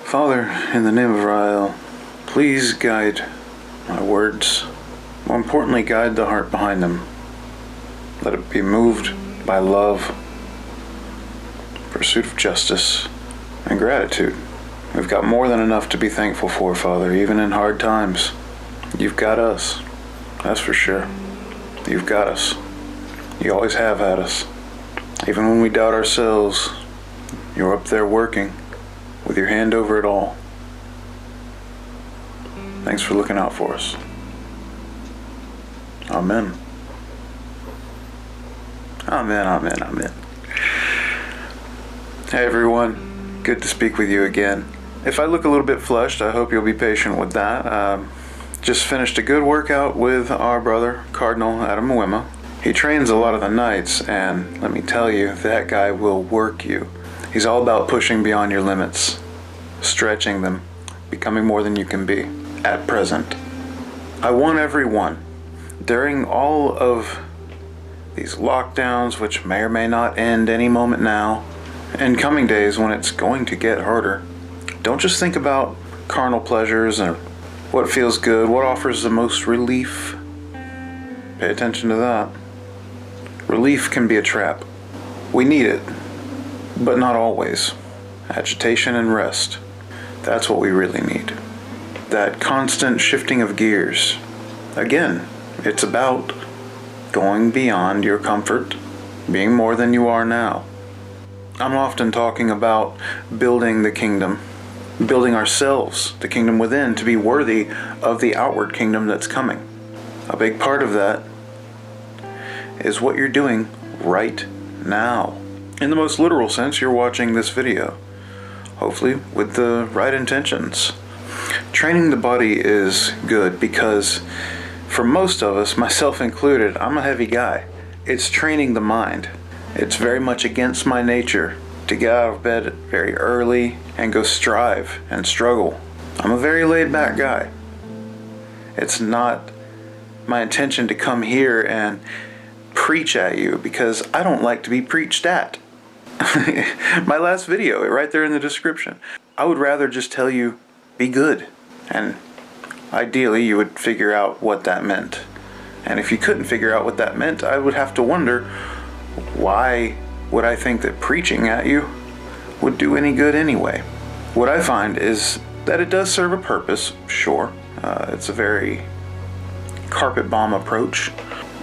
Father, in the name of Rael, please guide my words. More importantly, guide the heart behind them. Let it be moved by love, pursuit of justice, and gratitude. We've got more than enough to be thankful for, Father, even in hard times. You've got us. That's for sure. You've got us. You always have had us. Even when we doubt ourselves, you're up there working with your hand over it all. Thanks for looking out for us. Amen. Amen, amen, amen. Hey everyone, good to speak with you again. If I look a little bit flushed, I hope you'll be patient with that. Just finished a good workout with our brother, Cardinal out of Mwema. He trains a lot of the nights, and let me tell you, that guy will work you. He's all about pushing beyond your limits, stretching them, becoming more than you can be at present. I want everyone, during all of these lockdowns, which may or may not end any moment now, and coming days when it's going to get harder, don't just think about carnal pleasures or what feels good, what offers the most relief. Pay attention to that. Relief can be a trap. We need it, but not always. Agitation and rest. That's what we really need. That constant shifting of gears. Again, it's about going beyond your comfort, being more than you are now. I'm often talking about building the kingdom, building ourselves, the kingdom within, to be worthy of the outward kingdom that's coming. A big part of that is what you're doing right now. In the most literal sense, you're watching this video, hopefully with the right intentions. Training the body is good because for most of us, myself included, I'm a heavy guy. It's training the mind. It's very much against my nature to get out of bed very early and go strive and struggle. I'm a very laid back guy. It's not my intention to come here and preach at you because I don't like to be preached at. My last video, right there in the description. I would rather just tell you, be good. And ideally, you would figure out what that meant. And if you couldn't figure out what that meant, I would have to wonder, why would I think that preaching at you would do any good anyway? What I find is that it does serve a purpose, sure. It's a very carpet bomb approach.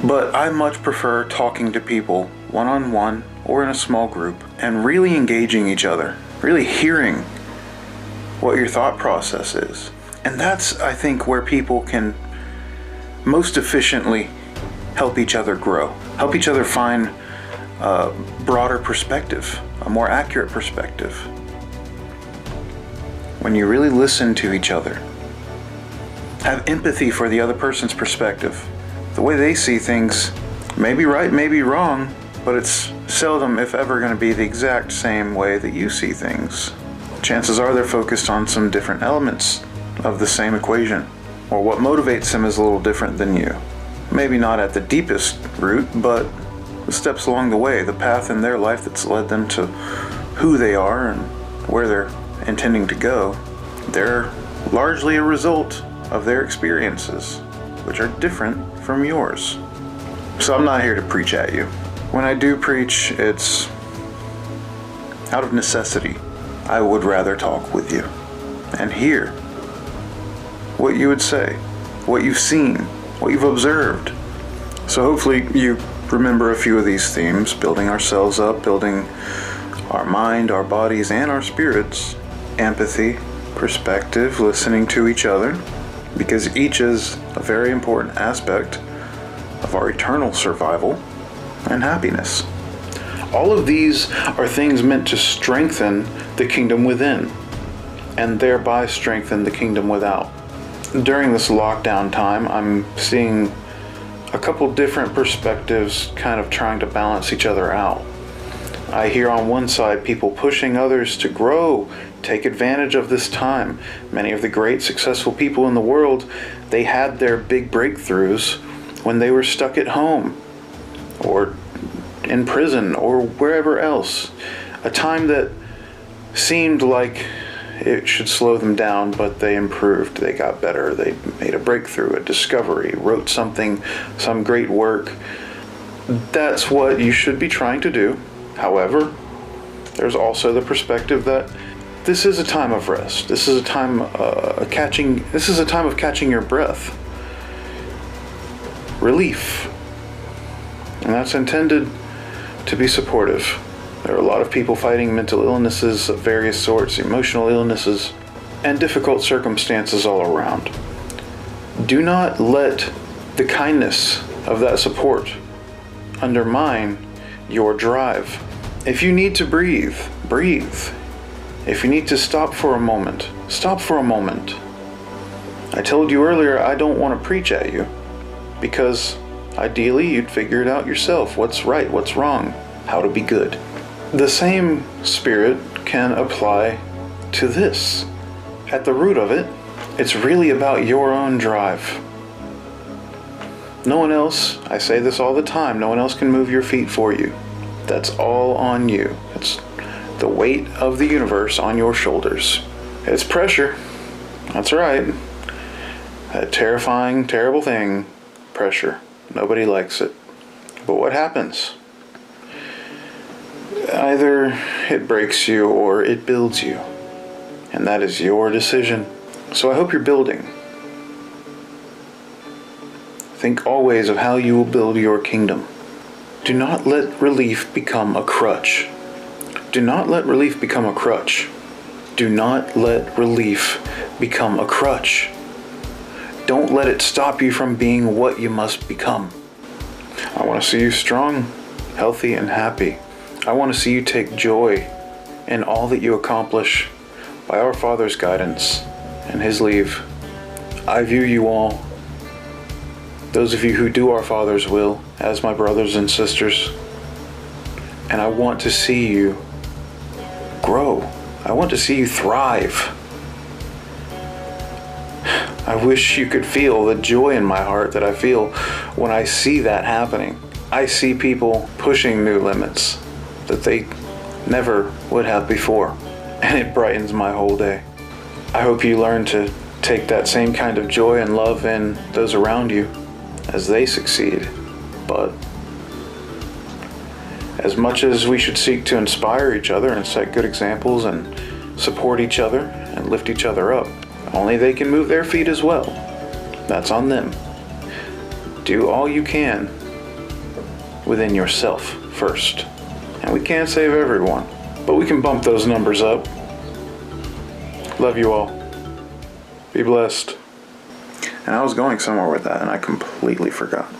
But I much prefer talking to people one-on-one or in a small group and really engaging each other, really hearing what your thought process is. And that's, I think, where people can most efficiently help each other grow, help each other find a broader perspective, a more accurate perspective. When you really listen to each other, have empathy for the other person's perspective. The way they see things may be right, may be wrong, but it's seldom, if ever, going to be the exact same way that you see things. Chances are they're focused on some different elements of the same equation, or what motivates them is a little different than you. Maybe not at the deepest root, but the steps along the way, the path in their life that's led them to who they are and where they're intending to go. They're largely a result of their experiences, which are different from yours. So I'm not here to preach at you. When I do preach, it's out of necessity. I would rather talk with you and hear what you would say, what you've seen, what you've observed. So hopefully you remember a few of these themes: building ourselves up, building our mind, our bodies, and our spirits, empathy, perspective, listening to each other, because each is a very important aspect of our eternal survival and happiness. All of these are things meant to strengthen the kingdom within, and thereby strengthen the kingdom without. During this lockdown time, I'm seeing a couple different perspectives kind of trying to balance each other out. I hear on one side people pushing others to grow, take advantage of this time. Many of the great successful people in the world, they had their big breakthroughs when they were stuck at home or in prison or wherever else. A time that seemed like it should slow them down, but they improved, they got better, they made a breakthrough, a discovery, wrote something, some great work. That's what you should be trying to do. However, there's also the perspective that this is a time of rest. This is a time of catching your breath. Relief. And that's intended to be supportive. There are a lot of people fighting mental illnesses of various sorts, emotional illnesses, and difficult circumstances all around. Do not let the kindness of that support undermine your drive. If you need to breathe, breathe. If you need to stop for a moment, stop for a moment. I told you earlier I don't want to preach at you, because ideally you'd figure it out yourself. What's right, what's wrong, how to be good. The same spirit can apply to this. At the root of it, it's really about your own drive. No one else, I say this all the time, no one else can move your feet for you. That's all on you. It's the weight of the universe on your shoulders. It's pressure. That's right. That terrifying, terrible thing, pressure. Nobody likes it. But what happens? Either it breaks you or it builds you. And that is your decision. So I hope you're building. Think always of how you will build your kingdom. Do not let relief become a crutch. Do not let relief become a crutch. Do not let relief become a crutch. Don't let it stop you from being what you must become. I want to see you strong, healthy, and happy. I want to see you take joy in all that you accomplish by our Father's guidance and His leave. I view you all, those of you who do our Father's will, as my brothers and sisters. And I want to see you grow. I want to see you thrive. I wish you could feel the joy in my heart that I feel when I see that happening. I see people pushing new limits that they never would have before, and it brightens my whole day. I hope you learn to take that same kind of joy and love in those around you as they succeed. But as much as we should seek to inspire each other and set good examples and support each other and lift each other up, only they can move their feet as well. That's on them. Do all you can within yourself first. And we can't save everyone, but we can bump those numbers up. Love you all. Be blessed. And I was going somewhere with that and I completely forgot.